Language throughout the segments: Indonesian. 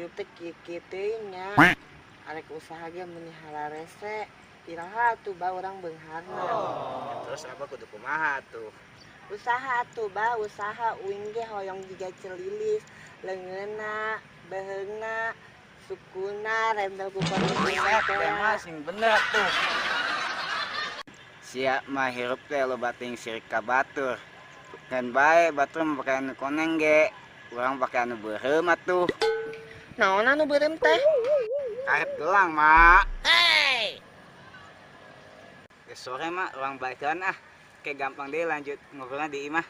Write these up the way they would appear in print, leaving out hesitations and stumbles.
hirup teh kieu teh nya. Arek usaha ge menihara rese. Iraha atuh ba urang beungharna. Terus apa kudu kumaha tuh? Usaha atuh ba, usaha uing ge hoyong jiga celilis, leungeunna, beheungna, sukuna, rembel ku Buset, teh. mah sing bener tuh. Sia mah hirup teh loba ting sirik ka batur. Kan bae batur mah pake anu koneng ge. Urang pake anu beureum atuh. Naon anu beureum teh? Karet gelang, Mak. Geus sore mah urang balikan ah. Kayak gampang deh lanjut ngobrolnya di imah.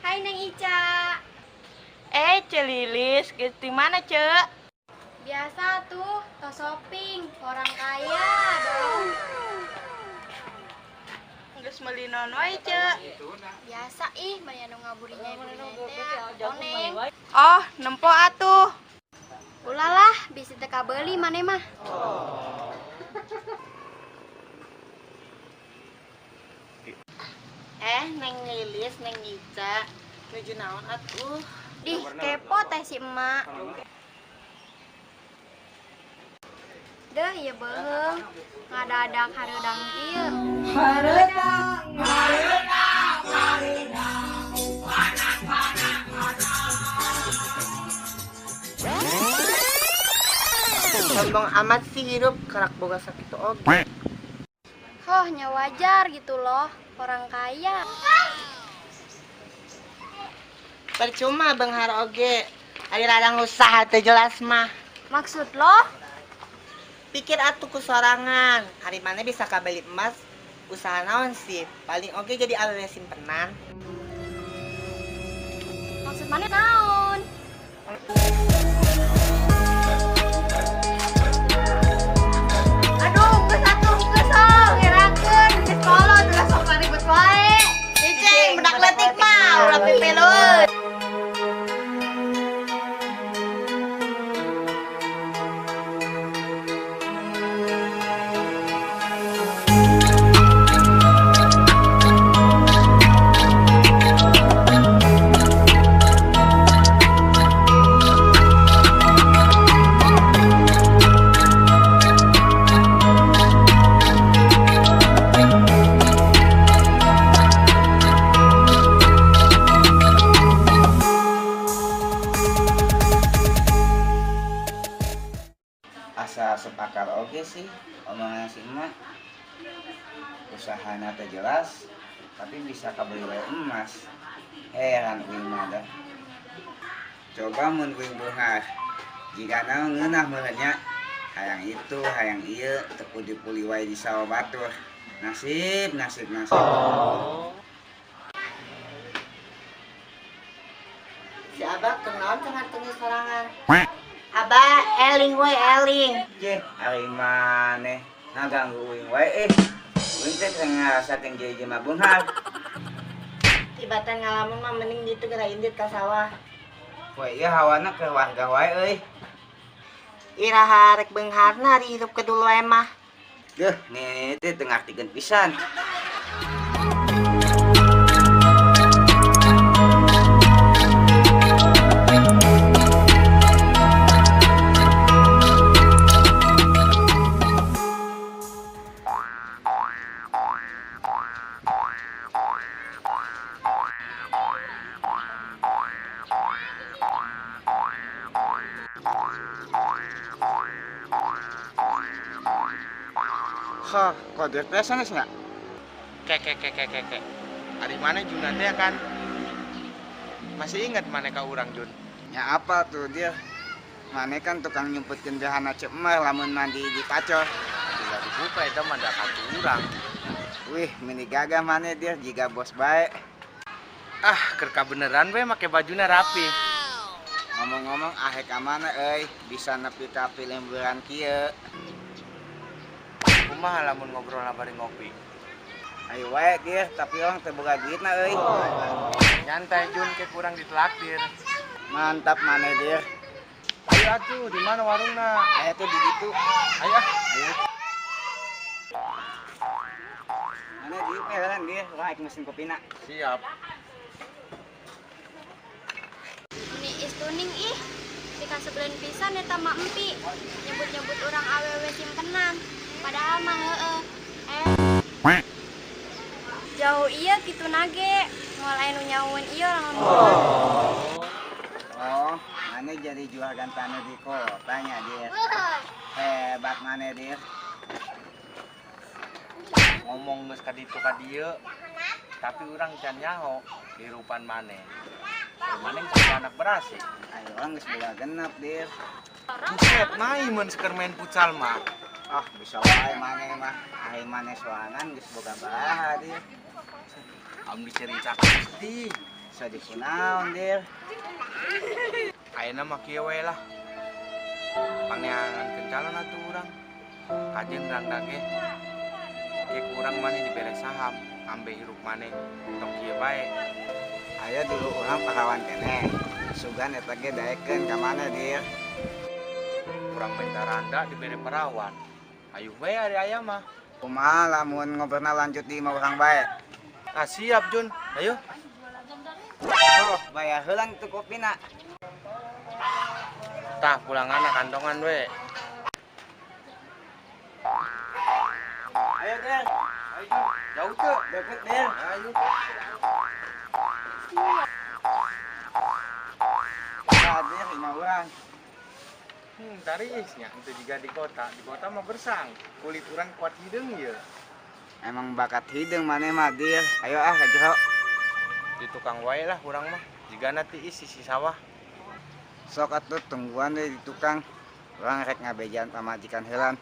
Hai Neng Ica. Celilis, geus di mana, Cek? Biasa tuh, to shopping, orang kaya dong. Geus meuli naon wae, Cek? Biasa ih, maya nu ngaburinya ibu teh. Neng. Oh, nempo atuh. Ulalah, bisa teka beuli maneh mah. Neng Lilis, Neng Ica. Nuju naon atuh? Dih, kepo teh si emak. Deh, ya beuheung. Ngadadak hareudang kieu. Sombong amat sih hirup, karak boga sakit oge. Hoh, nya wajar gitu loh, orang kaya. Percuma beunghar oge. Ari radang usaha teu jelas mah. Maksud lo? Pikir atuh ku sorangan. Hari mana bisa kabeli emas? Usaha naon sih? Paling oge jadi awewe simpenan. Maksud mana naon? Aduh, geus ngerakeun geus kolot ulah sok ribet wae. Cicing, budak leutik mah ulah pipeleun. Asa sepakar oge sih omongan si emak. Usahana teh jelas, tapi bisa kabeli wae emas. Heran uing mah dah. Coba mun uing beunghar. Jika naon ngeunah meureunnya. Hayang itu, hayang ieu, teu puli-puli wae di sawah batur. Nasib. Si Abah kenaon cenah teu sorangan. Abah eling we eling. Jeh, ari maneh ngaganggu uing wae Uing teh ngarasa teh jeje mah beunghar. Tibatan ngalamun mah mending ditu geura indit ka sawah. Poe ieu hawana ke warga wae euy. Iraha rek beungharna ari hirup kedulu wae mah. Deuh, nih teh teu ngartikeun pisan. Ha, kok depresan geus nya? Kek. Ari mana Jun teh kan? Masih ingat mana ka urang Jun? Ya apa tuh dia? Mane kan tukang nyumputkeun dahana cemeh lamun mandi di pacor. Tidak dibuka itu mah da katu urang. Wih, mini gagah mana dir jika bos baik. Ah, kerka beneran we make bajunya rapi. Ngomong-ngomong ahe ka mana bisa nepi ka lemburan kieu. Kumaha lamun ngobrol bari ngopi. Ayo wae dir, tapi orang teu boga duitna Nyantai Jun, ke kurang ditraktir. Mantap mana dir. Ayo atuh, di mana warungna? Aya tuh di ditu. Ayo ah. Ayo. Mana di jalan dir, wah mesin kopina. Siap. Ini istuning ih. Tika sebelen pisan eta mak empi. Nyebut-nyebut orang awewe simpenan. Padahal mah heueuh. Jauh iya gitu nage. Moal anu nyaueun ieu lamun. Oh, mana jadi juragan tanah di kotanya dir. Hebat mana dir. Ngomong geus ka ditu ka dieu. Tapi urang can nyaho hirupan maneh. Maneh jadi anak berasi. Ayo orang geus boga genep dir. Buset, main mun seker main futsal mah. Ah, bisa wae maneh mah. Ahe maneh soangan geus boga baraha dir. Am diceritakeun pasti. Sadi kunaon dir. Ayeuna mah kieu we lah. Pangeangan kencalan atuh urang. Kajeun rang dage. Ke kurang maneh dibere saham, ambe hirup maneh tong kieu bae. Ayo dulu orang pahlawan keneh. Sugan eta ge daekeun ka mana dir. Kurang minta randa dibere perawan. Ayo bae ari aya mah. Kumaha lamun ngobrolna lanjut di imah urang bae. Ah siap Jun. Ayo. Oh, bayar heulang tuh kopina. Tah pulanganna kantongan we. Ayo dir. Ayo jauh tuh. Deket dir. Ayo. Ah, dir imah urang. Tarisnya itu juga di kota. Di kota mah bersang. Kulit urang kuat hideung ieu. Emang bakat hideung maneh mah dir. Ayo ah ka jero. Di tukang wae lah urang mah. Jigana ti sisi sawah. Sok atuh tungguan deui di tukang. Urang rek ngabejan pamajikan heulan.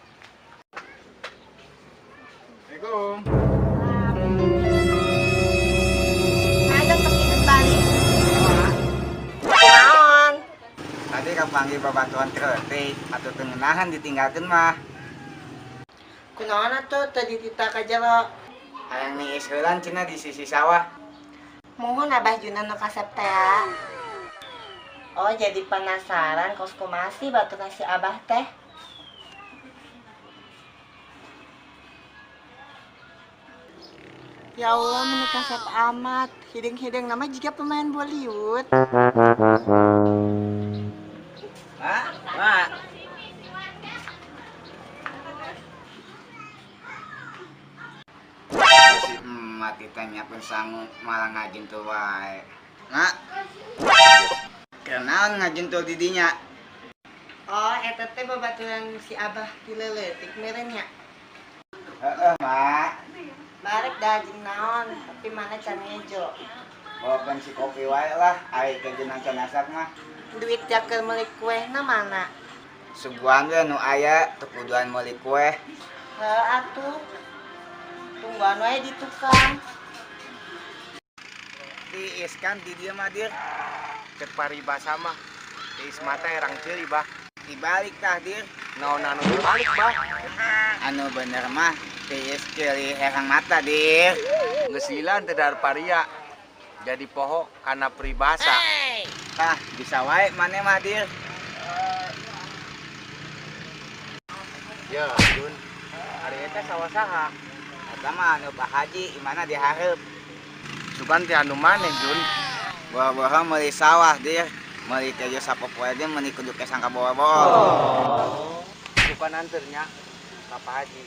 Assalamualaikum. Ayo pergi kembali. Kunaon? Tadi kapanggil babatuan kreutik atuh teu ngeunahan ditinggalkeun mah. Kunaon atuh tadi ditita ka jero? Hayang niis heulan cenah di sisi sawah. Mohon Abah Junan nu kasep teh. Oh, jadi penasaran kos kumasi batu nasi Abah teh. Ya Allah, menu kasep amat. Hidung-hidung nama juga pemain Bollywood. Mak. Si emak tanya pun sanggup malah ngajintul wae. Mak. Kenaon ngajintul didinya? Oh, eta teh babaturan si Abah dileutik merenya. Heeh, Mak. Barek dah jeung naon, tapi mana can ngejo. Bawakan si kopi wae lah, ai ke jenang can asak mah. Duit jakel meuli kuehna mana? Suguhan we nu aya teu kuduan meuli kue. Heuh atuh. Tungguan wae di tukang. Tiis kan di dieu mah dir. Cek paribasa mah. Tiis mata erang ceuli bah. Dibalik tah dir. Naon anu dibalik bah. Anu bener mah tiis ceuli herang mata dir. Geus hilang teh dar paria. Jadi poho kana peribasa. Tah bisa wae maneh mah dir. Ya, Jun. Ari eta sawah saha? Eta mah anu Pak Haji imana dihareup. Sugan teh anu maneh, Jun. Bawa-bawa meuli sawah dir. Meuli kejo sapopoe ge meuni kudu kesang ka bawah-bawah. Sugan anternya ka Pak Haji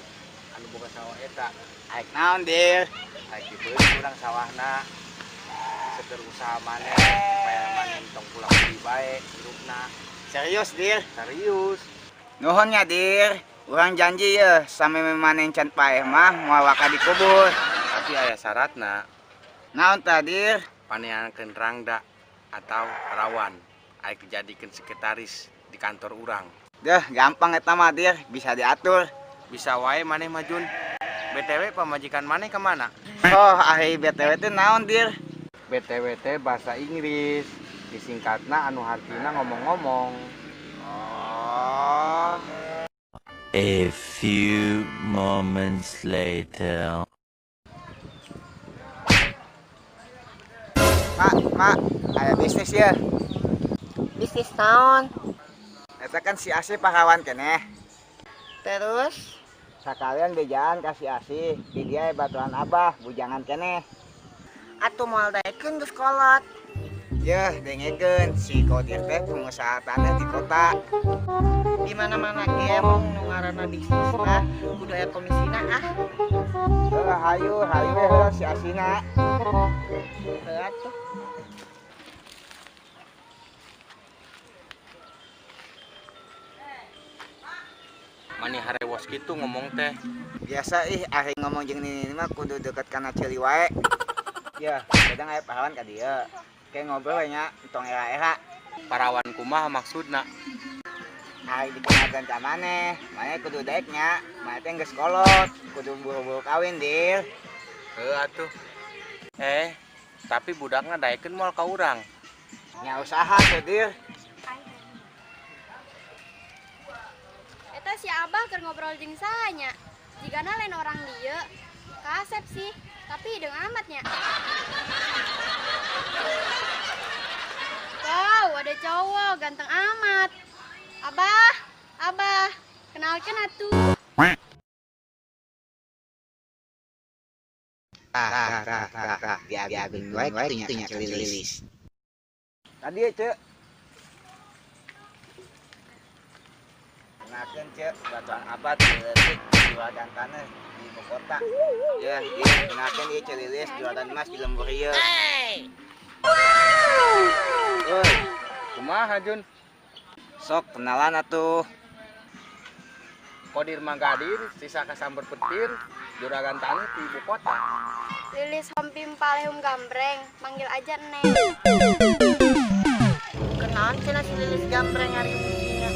anu boga sawah eta. Aik naon dir? Aik dibeuli urang sawahna. Seger usaha maneh supaya maneh tong pulang deui bae hirupna. Serius dir? Serius. Nuhun nya dir. Urang janji ya sampe maneh can paeh mah moal waka dikubur. Tapi aya syaratna. Naon tah dir? Paneankeun rangda atau perawan. Aik dijadikeun sekretaris di kantor urang. Deh gampang eta mah dir, bisa diatur. Bisa wae maneh mah Jun. BTW pemajikan mana kemana? Oh, ahli BTW teh naon, Dir? BTW teh bahasa Inggris. Disingkatna anu hartina ngomong-ngomong. Oh. A few moments later. Mak, ada bisnis ya. Bisnis naon? Eta kan si Asih pahlawan keneh. Terus Sakalian bejaan kasih Asih, di dia batuan Abah, bujangan keneh. atuh moal daekeun geus kolot. Yeuh, dengekeun si Kodir teh pengusaha tanah di kota. Di mana-mana ge mau nu ngaranna bisnis mah kudu aya komisina ah. Hayu we si Asina. Heuh atuh. Mani harewos gitu ngomong teh. Biasa ahli ngomong jeung ini mah kudu deket kana ceuli wae. Ya, kadang aya pahlawan ka dieu. Kayak ngobrol we nya, tong era-era. Parawan kumaha maksudna? Ahli dikenalkeun ka maneh, maneh kudu daek nya, maneh teh geus kolot, kudu buru-buru kawin, Dir. Heuh atuh. Tapi budakna daekeun moal ka urang. Nya usaha tuh, Dir. Eta si Abah keur ngobrol jeung saha nya? Jigana lain orang dieu. Kasep sih, tapi hideung amatnya. Wow, ada cowok ganteng amat. Abah, kenalkan atuh. Biar wae kitu nya lilis. Tadi ya, Cek. Kenalkeun, Cek, batuan Abah leutik jualan tanah di ibu kota. Ya, ieu kenalkeun ieu Lilis jualan emas di lembur ieu. Oi, kumaha Jun? Sok kenalan atuh. Kodir Manggadir, sisa kasamber petir, juragan tanah di ibu kota. Lilis Hompim Palehum Gambreng, manggil aja Neng. Kenaon cenah si Lilis Gambreng hari muncinya.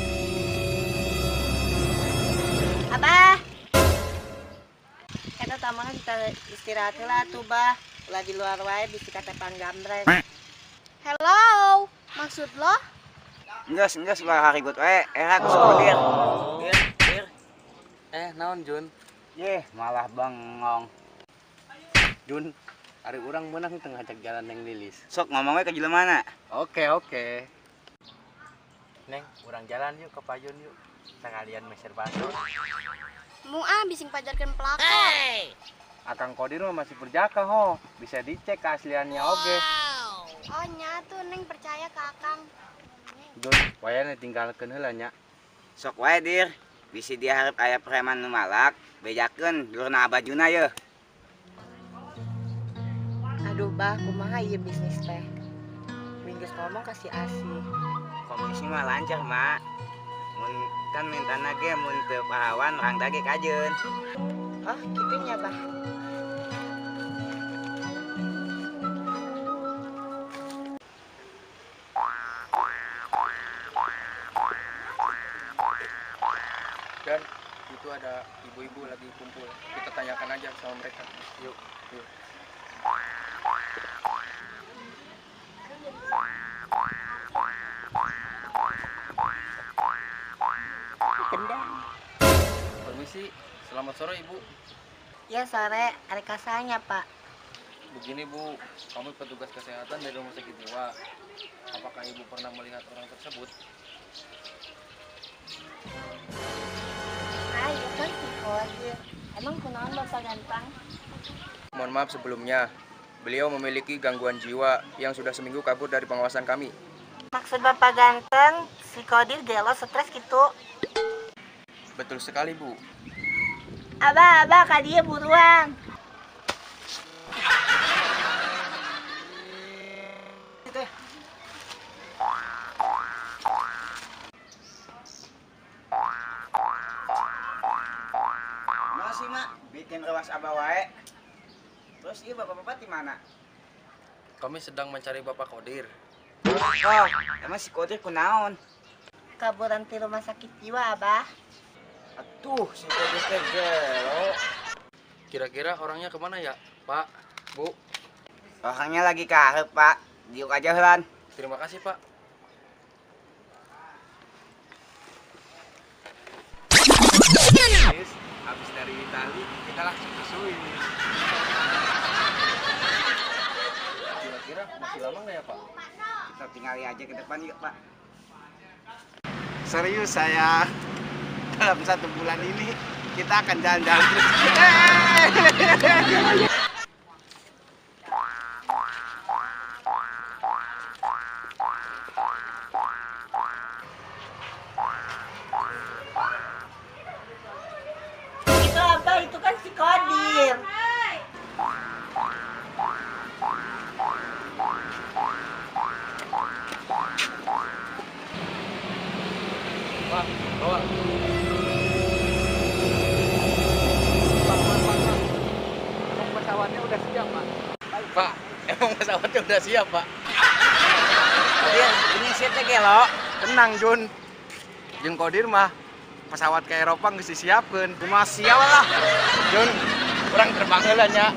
Abah. Eta tamanna kita istirahat heula atuh, Bah. Ulah di luar wae bisi katepan gambreng. Hello, maksud lo? Enggeus ulah harigut wae. Era geus Kodir. Bir. Naon Jun? Yeh, malah bengong. Jun, hari urang menang tengah ngajak jalan Neng Lilis. Sok ngomong we ka jelemana. Oke. Neng, urang jalan yuk ke Payun yuk. Sekalian meser baso. Muah bising pajarkeun pelakor. Akang Kodir mah masih perjaka ho. Bisa dicek keasliannya oge. Oh nya tuh Neng percaya ke Akang. Jun, wayana tinggalkeun heula nya. Sok wae, Dir. Bisi dia hareup aya preman nu malak, bejakeun lurna abajuna yeuh. Aduh, Bah, kumaha ieu bisnis teh? Minggeus ngomong kasih Asih. Komisi mah lancar, Mak. Mun kan mintana ge mun teu pahlawan orang dage kajeun. Oh, gitunya, Bah. Dan itu ada ibu-ibu lagi kumpul. Kita tanyakan aja sama mereka. Yuk. Permisi, selamat sore Ibu. Ya sore, arek kasanya, Pak. Begini Bu, kami petugas kesehatan dari rumah sakit jiwa. Apakah Ibu pernah melihat orang tersebut? Ayo kan si Kodir. Emang kunaon Bapak ganteng? Mohon maaf sebelumnya, beliau memiliki gangguan jiwa yang sudah seminggu kabur dari pengawasan kami. Maksud Bapak ganteng, si Kodir gelo stres gitu. Betul sekali Bu. Abah, ka dia buruan. Masih, Mak, bikin rewas Abah wae. Terus ieu bapak-bapak di mana? Kami sedang mencari Bapak Kodir. Oh, emang si Kodir kunaon? Kaburan di rumah sakit jiwa, Abah. Atuh, si Kodir teh gelo. Kira-kira orangnya kemana ya, Pak, Bu? Orangnya lagi kahep, Pak. Diuk aja helan. Terima kasih, Pak. Guys, habis dari Itali kita langsung ke Swiss. Kira-kira masih lama nggak ya, Pak? Kita tinggali aja ke depan yuk, Pak. Serius saya, dalam 1 bulan ini kita akan jalan-jalan terus. Itu apa? Itu kan si Kodir. Pak, bawa. Emang pesawatnya udah siap, Pak? Pak, emang pesawatnya udah siap, Pak? Kodir, ini siapa gelo? Tenang, Jun. Jeung Kodir mah pesawat ke Eropa geus disiapkeun. Cuma sial lah. Jun, kurang terbang heula nya.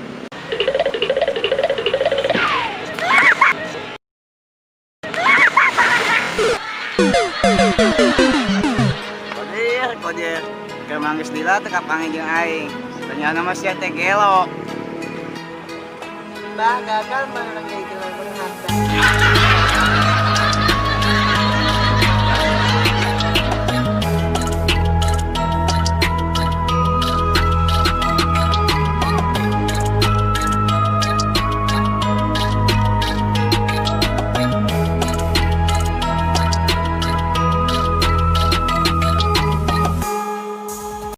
Kodir. Ke Manggis Dila teka panggil jeung aing. Ternyata mah sia teh gelo. Bah gagal menang jadi gelar berharga.